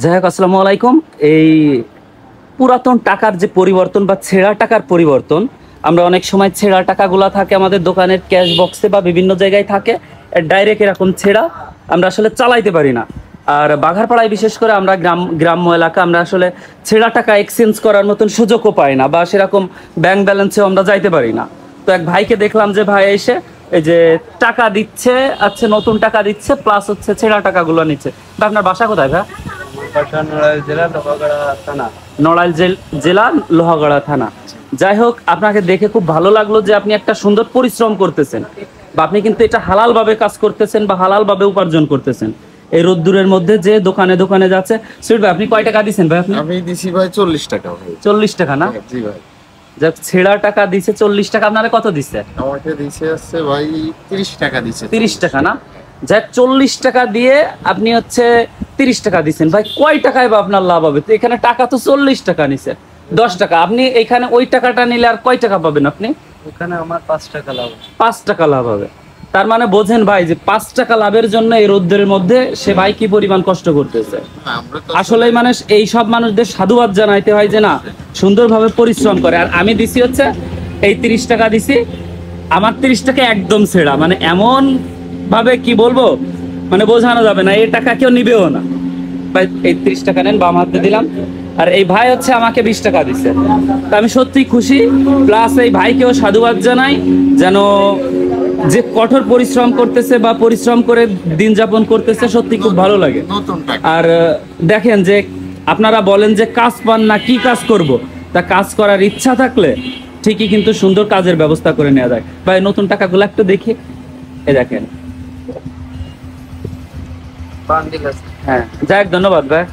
যাই হোক, আসসালামু আলাইকুম। এই পুরাতন টাকার যে পরিবর্তন বা ছেঁড়া টাকার পরিবর্তন, আমরা অনেক সময় ছেঁড়া টাকাগুলা থাকে আমাদের দোকানের ক্যাশ বক্সে বা বিভিন্ন জায়গায় থাকে, ডাইরেক্ট এরকম ছেঁড়া আমরা আসলে চালাইতে পারি না। আর বাঘারপাড়ায় বিশেষ করে আমরা গ্রাম্য এলাকা, আমরা আসলে ছেঁড়া টাকা এক্সচেঞ্জ করার মতন সুযোগও পাই না, বা সেরকম ব্যাংক ব্যালেন্সেও আমরা যাইতে পারি না। তো এক ভাইকে দেখলাম যে ভাই এসে এই যে টাকা দিচ্ছে, আচ্ছা নতুন টাকা দিচ্ছে, প্লাস হচ্ছে ছেঁড়া টাকাগুলো নিচ্ছে। বা আপনার বাসা কোথায় ভাই? নড়াইল জেলা লোহাগড়া থানা। যাই হোক, আপনাকে দেখে খুব ভালো লাগলো যে আপনি একটা সুন্দর পরিশ্রম করতেছেন, বা আপনি কিন্তু এটা হালাল ভাবে কাজ করতেছেন বা হালাল ভাবে উপার্জন করতেছেন। এই রোদ্দুরের মধ্যে যে দোকানে দোকানে যাচ্ছে। সুইট ভাই, আপনি কয় টাকা দিচ্ছেন ভাই? আমি দিছি ভাই 40 টাকা ভাই। 40 টাকা না? জি ভাই। যাক, ছেঁড়া টাকা দিছে 40 টাকা। আপনারা কত দিচ্ছে? আমাকে দিছে আছে ভাই 30 টাকা দিছে। 30 টাকা না? যাক, 40 টাকা দিয়ে আপনি হচ্ছে 30 টাকা দিচ্ছেন। ভাই কয় টাকায় বা আপনার লাভ হবে? তো এখানে টাকা তো 40 টাকা নিছে, 10 টাকা। আপনি এখানে ওই টাকাটা নিলে আর কয় টাকা পাবেন আপনি? ওখানে আমার 5 টাকা লাভ। 5 টাকা লাভ হবে। তার মানে বোঝেন ভাই যে 5 টাকা লাভের জন্য এই রোদ্রের মধ্যে সে ভাই কি পরিমাণ কষ্ট করতেছে। আমরা তো আসলে মানুষ, এই সব মানুষদের সাধুবাদ জানাইতে হয় যে না, সুন্দরভাবে পরিশ্রম করে। আর আমি দিছি হচ্ছে এই 30 টাকা দিছি। আমার 30 টাকা একদম ছেঁড়া, মানে এমন ভাবে কি বলবো, মানে বোঝানো যাবে না। এই টাকা কেউ নিবেও না ভাই। এই 30 টাকা নেন, বাম হাতে দিলাম। আর এই ভাই হচ্ছে আমাকে 20 টাকা দিচ্ছে। তা আমি সত্যি খুশি। প্লাস এই ভাইকেও সাধুবাদ জানাই, যেন যে কঠোর পরিশ্রম করতেছে বা পরিশ্রম করে দিন যাপন করতেছে, সত্যি খুব ভালো লাগে। নতুন টাকা। আর দেখেন যে আপনারা বলেন যে কাজ পান না, কি কাজ করব, তা কাজ করার ইচ্ছা থাকলে ঠিকই কিন্তু সুন্দর কাজের ব্যবস্থা করে নেওয়া যায়। ভাই নতুন টাকাগুলো একটু দেখি। এ দেখেন। হ্যাঁ, যাই হোক, ধন্যবাদ ভাই।